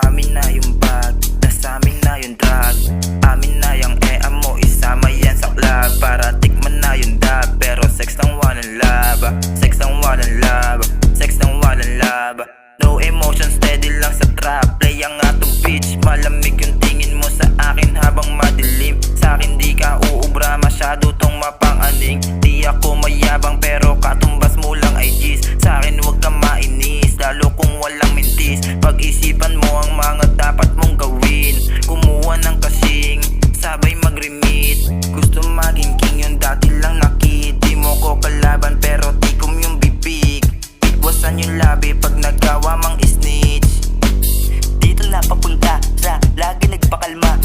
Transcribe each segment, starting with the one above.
Amin na yung bag, nasamin na yung drug. Amin na yung mo, isama yan sa club. Para tikman na yung dab, pero sex ng walang laba. Sex ng walang laba, sex ng walang laba. No emotion, steady lang sa trap. Play ang atong bitch, malamig yung tingin mo sa akin habang madilim. Sa akin di ka uubra, masyado tong mapanganing. Di ako mayabang pero katumbas mo lang ay G's. Sa akin huwag ka mainis, lalo kung walang mintis. Pag-isipan mo ang mga dapat mong gawin. Kumuha ng kasing, sabay mag-remit. Gusto maging king yung dati lang na kid. Di mo ko kalaban pero tikom yung bibig. Bigwasan yung labi pag nagawa mang snitch. Dito na papunta sa lagi nagpakalma.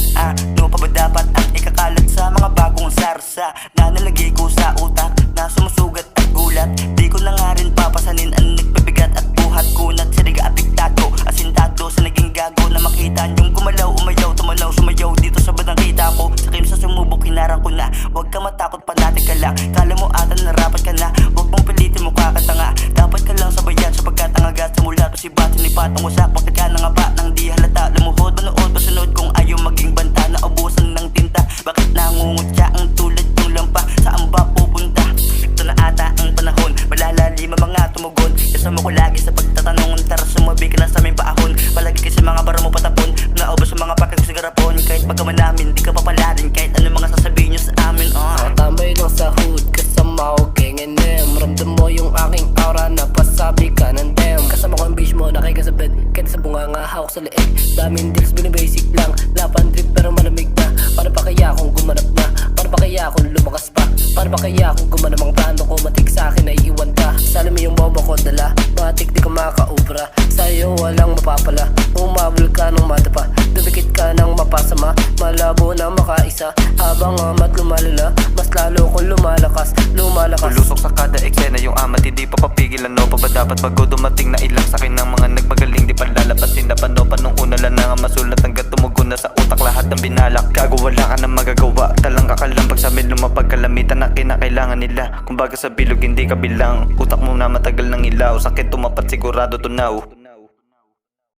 No pa ba dapat ang ikakalat sa mga bagong sarsa na nalagay ko sa utak na sumusugat at gulat. Di ko na nga rin papasanin ang nagpabigat at buhat kunat. Siliga apektado, asintado sa naging gago na makita niyong gumalaw, umayaw, tumalaw, sumayaw dito sa bandang kita ko. Sakim sa sumubok, hinarang ko na. Huwag ka matakot, panate ka lang. Kala mo ata narapat ka na. Huwag mong pilitin mo kakatanga. Dapat ka lang sabayan sapagkat ang agas sa mula to si Batin ni Patong wasak. Bakit ka na nga ba nang di halata? Lumuhod, manood, pasunod kung ayaw maging banta. Na ubusan ng tinta. Bakit nangungutya ang tulad ng lampa? Saan ba pupunta? Ito na ata ang panahon. Malalalim ang mga tumugon. Kasama ko lagi sa pagtatanong. Tara sumabi ka na sa aming paahon. Palagi ka sa mga bara mo patapon. Naubos sa mga pakag sa garapon. Kahit pagkaman namin, di ka papalarin. Kahit ano mga sasabihin nyo sa amin. Nakatambay lang sa hood, kasama ko gang N.M. Ramdam mo yung aking aura, napasabi ka ng dem. Kasama ko ang bitch mo, nakikasabit. Kahit sa bunga nga hawak sa leeg. Daming deals, binibasic lang. Lapan drip pero malamig na. Paano pa kaya kung gumanap na? Paano pa kaya kung lumakas pa? Paano pa kaya kung gumanap ang plano ko? Matik sa akin ay iwan ka. Salami yung bobo ko dala. Matik di ka makaubra. Sa'yo walang mapapala. Umabol ka ng madapa. Dumikit ka ng mapasama. Malabo na makaisa. Habang amat lumalala, mas lalo kong lumalakas. Lulusok sa kada eksena yung amat, hindi pa papigilan. No pa ba dapat bago dumating na ilang sakin ng mga nagmagaling. Di pa lalabasin na pa nung una lang na nga masulat. Hanggang tumugon na sa utak lahat ng binalak. Gago wala ka na magagawa, talang kakalambag sa amin. Lumapag kalamitan na kinakailangan nila. Kumbaga sa bilog hindi ka bilang. Utak mo na matagal ng ilaw, sakit tumapat sigurado tunaw.